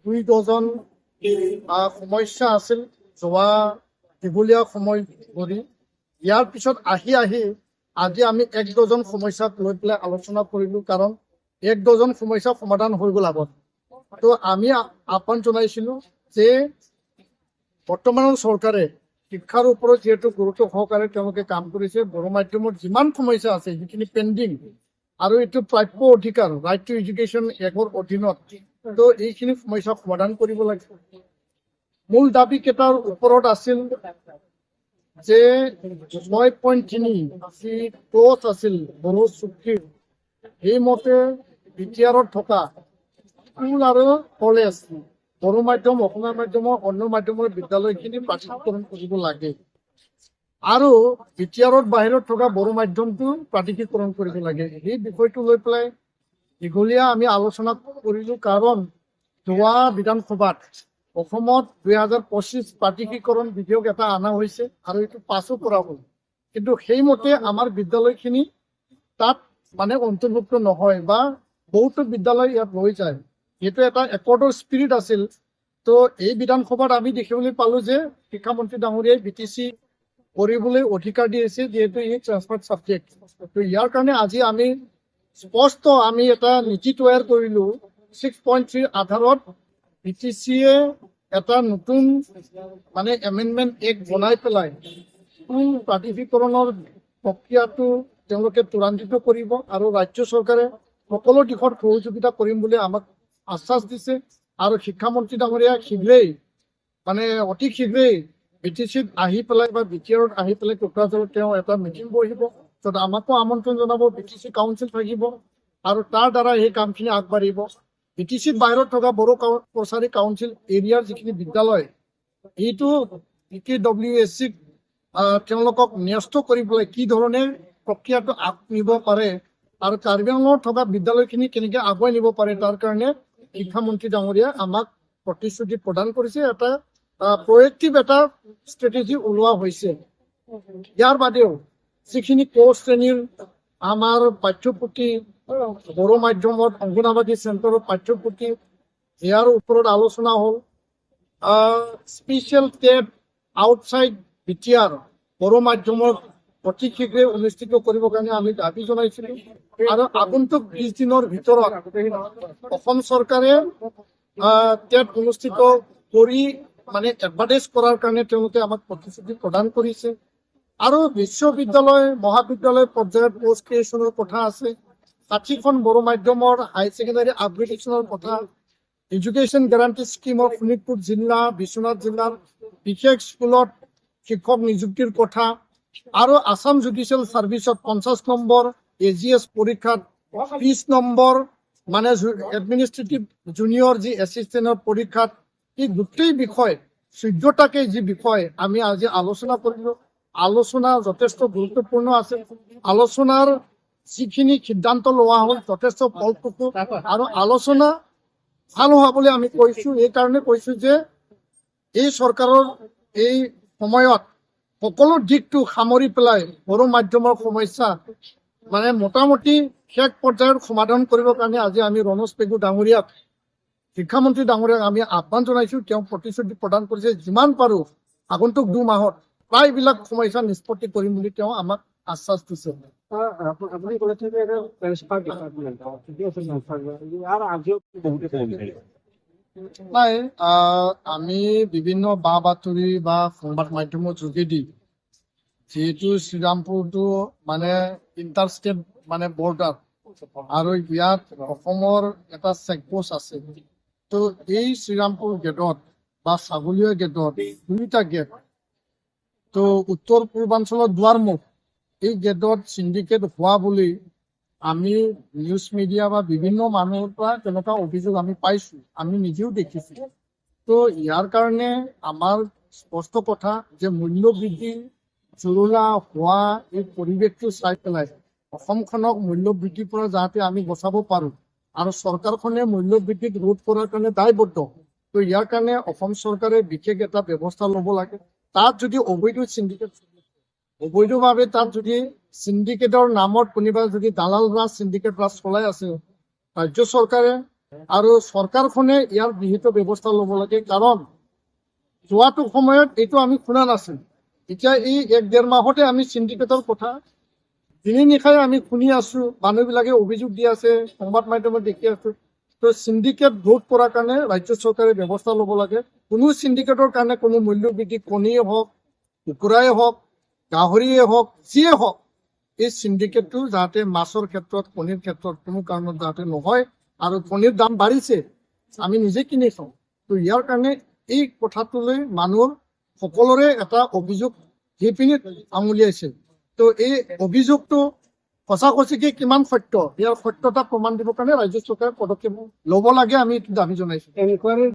2 dozen সমস্যা আছিল যোৱা দীঘলীয়া সময় ধৰি। ইয়াৰ পিছত আহি আজি আমি 1 ডজন সমস্যাক লৈ পেলাই আলোচনা কৰিলোঁ, কাৰণ 1 ডজন সমস্যা সমাধান হৈ গ'ল আগত। তো আমি আহ্বান জনাইছিলোঁ যে বৰ্তমানৰ চৰকাৰে শিক্ষাৰ ওপৰত যিহেতু গুৰুত্ব সহকাৰে তেওঁলোকে কাম কৰিছে, বড়ো মাধ্যমৰ যিমান সমস্যা আছে যিখিনি পেণ্ডিং আৰু এইটো প্ৰাপ্য অধিকাৰ ৰাইট টু এডুকেশ্যন এক্টৰ অধীনত, তো এইখিনি সমস্যা সমাধান কৰিব লাগে। মূল দাবী কেইটাৰ ওপৰত আছিল যে 6.3 যি ক্লজ আছিল বড়ো চুক্তিৰ, সেইমতে বিটিআৰত থকা স্কুল আৰু কলেজ, বড়ো মাধ্যম, অসমীয়া মাধ্যমৰ অন্য মাধ্যমৰ বিদ্যালয়খিনি প্ৰাথমিকীকৰণ কৰিব লাগে আৰু বিটিআৰত বাহিৰত থকা বড়ো মাধ্যমটো প্ৰাথমিকীকৰণ কৰিব লাগে। এই বিষয়টো লৈ পেলাই দীঘলীয়া আমি আলোচনা কৰিলোঁ, কাৰণ যোৱা বিধানসভাত অসমত 2025 প্ৰাথমিকীকৰণ বিধেয়ক এটা অনা হৈছে আৰু এইটো পাছো কৰা হ'ল, কিন্তু সেইমতে আমাৰ বিদ্যালয়খিনি তাত মানে অন্তৰ্ভুক্ত নহয় বা বহুতো বিদ্যালয় ইয়াত ৰৈ যায়। এইটো এটা একৰ্ডৰ স্পিৰিট আছিল। তো এই বিধানসভাত আমি দেখিবলৈ পালোঁ যে শিক্ষামন্ত্ৰী ডাঙৰীয়াই BTC কৰিবলৈ অধিকাৰ দি আছে, যিহেতু ই ট্ৰান্সফাৰ্ড ছাবজেক্ট। তো ইয়াৰ কাৰণে আজি আমি স্পষ্ট আমি এটা নীতি তৈয়াৰ কৰিলোঁ। 6.3 আধাৰত BTCয়ে এটা নতুন মানে এমেণ্ডমেণ্ট এক্ট বনাই পেলাই স্কুল প্ৰাথমিকীকৰণৰ প্ৰক্ৰিয়াটো তেওঁলোকে ত্বৰান্বিত কৰিব আৰু ৰাজ্য চৰকাৰে সকলো দিশত সহযোগিতা কৰিম বুলি আমাক আশ্বাস দিছে। আৰু শিক্ষামন্ত্ৰী ডাঙৰীয়া শীঘ্ৰেই মানে অতি শীঘ্ৰেই BTCত আহি পেলাই বা বিটিআৰত আহি পেলাই কোকৰাঝাৰত তেওঁ এটা মিটিং বহিব, য'ত আমাকো আমন্ত্ৰণ জনাব, BTC কাউন্সিল থাকিব আৰু তাৰ দ্বাৰা এই কামখিনি আগবাঢ়িব। BTCত বাহিৰত থকা বড়ো কছাৰী কাউন্সিল এৰিয়াৰ যিখিনি বিদ্যালয়, এইটো PKWSCক তেওঁলোকক ন্যস্ত কৰি পেলাই কি ধৰণে প্ৰক্ৰিয়াটো নিব পাৰে আৰু কাৰ্বি আংলঙত থকা বিদ্যালয়খিনি কেনেকৈ আগুৱাই নিব পাৰে, তাৰ কাৰণে শিক্ষামন্ত্ৰী ডাঙৰীয়াই আমাক প্ৰতিশ্ৰুতি প্ৰদান কৰিছে। এটা প্ৰয়েক্টিভ এটা ষ্ট্ৰেটেজি ওলোৱা হৈছে। ইয়াৰ বাদেও যিখিনি ক শ্ৰেণীৰ আমাৰ পাঠ্যপুথি, বড়ো মাধ্যমত অংগনাবাদী চেণ্টাৰৰ পাঠ্যপুথি, ইয়াৰ ওপৰত আলোচনা হ'ল। Special TET outside BTR Bodo মাধ্যমত অতি শীঘ্ৰে অনুষ্ঠিত কৰিবৰ কাৰণে আমি দাবী জনাইছিলোঁ আৰু আগন্তুক 20 দিনৰ ভিতৰত অসম চৰকাৰে টেট অনুষ্ঠিত কৰি মানে এডভাৰটাইজ কৰাৰ কাৰণে তেওঁলোকে আমাক প্ৰতিশ্ৰুতি প্ৰদান কৰিছে। আৰু বিশ্ববিদ্যালয় মহাবিদ্যালয় পৰ্যায়ত পষ্ট ক্ৰিয়েশ্যনৰ কথা আছে, 60খন বড়ো মাধ্যমৰ হাই ছেকেণ্ডাৰী আপগ্ৰেডেশ্যনৰ কথা, এডুকেশ্যন গেৰাণ্টি স্কিমৰ শোণিতপুৰ জিলা, বিশ্বনাথ জিলাৰ বিশেষ স্কুলত শিক্ষক নিযুক্তিৰ কথা আৰু আছাম জুডিচিয়েল ছাৰ্ভিচত 50 নম্বৰ AGS পৰীক্ষাত 30 নম্বৰ মানে এডমিনিষ্ট্ৰেটিভ জুনিয়ৰ যি এছিষ্টেণ্টৰ পৰীক্ষাত, এই গোটেই বিষয় 14টাকে যি বিষয় আমি আজি আলোচনা কৰিলোঁ। আলোচনা যথেষ্ট গুৰুত্বপূৰ্ণ আছে। আলোচনাৰ যিখিনি সিদ্ধান্ত লোৱা হ'ল যথেষ্ট ফলপ্ৰসূ আৰু আলোচনা ভাল হোৱা বুলি আমি কৈছোঁ। এইকাৰণে কৈছোঁ যে এই চৰকাৰৰ এই সময়ত সকলো দিশটো সামৰি পেলাই বড়ো মাধ্যমৰ সমস্যা মানে মোটামুটি শেষ পৰ্যায়ত সমাধান কৰিবৰ কাৰণে আজি আমি ৰণোজ পেগু ডাঙৰীয়াক, শিক্ষামন্ত্ৰী ডাঙৰীয়াক আমি আহ্বান জনাইছোঁ। তেওঁ প্ৰতিশ্ৰুতি প্ৰদান কৰিছে যিমান পাৰোঁ আগন্তুক 2 মাহত প্ৰায়বিলাক সমস্যা নিষ্পত্তি কৰিম বুলি তেওঁ আমাক আশ্বাস দিছে। নাই, আমি বিভিন্ন বা বাতৰি বা সংবাদ মাধ্যমৰ যোগেদি যিহেতু শ্ৰীৰামপুৰটো মানে ইণ্টাৰ ষ্টেট মানে বৰ্ডাৰ আৰু ইয়াত অসমৰ এটা চেকপোষ্ট আছে। তো এই শ্ৰীৰামপুৰ গেটত বা ছাগলীয়া গেটত 2টা গেট, তো উত্তৰ পূৰ্বাঞ্চলৰ দুৱাৰমুখ, এই গেটত চিণ্ডিকেট হোৱা বুলি আমি নিউজ মিডিয়া বা বিভিন্ন মানুহৰ পৰা তেনেকুৱা অভিযোগ আমি পাইছোঁ, আমি নিজেও দেখিছোঁ। তো ইয়াৰ কাৰণে আমাৰ স্পষ্ট কথা যে মূল্য বৃদ্ধি জুৰুলা হোৱা এই পৰিৱেশটো চাই পেলাই অসমখনক মূল্য বৃদ্ধিৰ পৰা যাতে আমি বচাব পাৰোঁ আৰু চৰকাৰখনে মূল্য বৃদ্ধিক ৰোধ কৰাৰ কাৰণে দায়বদ্ধ। তো ইয়াৰ কাৰণে অসম চৰকাৰে বিশেষ এটা ব্যৱস্থা ল'ব লাগে। তাত যদি অবৈধভাৱে তাত যদি চিণ্ডিকেটৰ নামত কোনোবা যদি দালাল ৰাজ, চিণ্ডিকেট ৰাজ চলাই আছে, ৰাজ্য চৰকাৰে আৰু চৰকাৰখনে ইয়াৰ বিহিত ব্যৱস্থা ল'ব লাগে, কাৰণ যোৱাটো সময়ত এইটো আমি শুনা নাছিল। এতিয়া এই 1-1.5 মাহতে আমি চিণ্ডিকেটৰ কথা দিনে নিশাই আমি শুনি আছো, মানুহবিলাকে অভিযোগ দি আছে, সংবাদ মাধ্যমত দেখি আছো। তো চিণ্ডিকেট ৰোধ কৰাৰ কাৰণে ৰাজ্য চৰকাৰে ব্যৱস্থা ল'ব লাগে। কোনো চিণ্ডিকেটৰ কাৰণে কোনো মূল্য বৃদ্ধি, কণীয়ে হওক, কুকুৰাই হওক, গাহৰিয়ে হওক, যিয়ে হওক, এই চিণ্ডিকেটটো যাতে মাছৰ ক্ষেত্ৰত, কণীৰ ক্ষেত্ৰত কোনো কাৰণত যাতে নহয়। আৰু কণীৰ দাম বাঢ়িছে, আমি নিজে কিনি খাওঁ। তো ইয়াৰ কাৰণে এই কথাটোলৈ মানুহৰ সকলোৰে এটা অভিযোগ দি পিনি আঙুলিয়াইছে। তো এই অভিযোগটো সঁচা-সচিকে কিমান সত্য, ইয়াৰ সত্যতা প্ৰমাণ দিবৰ কাৰণে ৰাজ্য চৰকাৰে পদক্ষেপ ল'ব লাগে, আমি এইটো দাবী জনাইছো।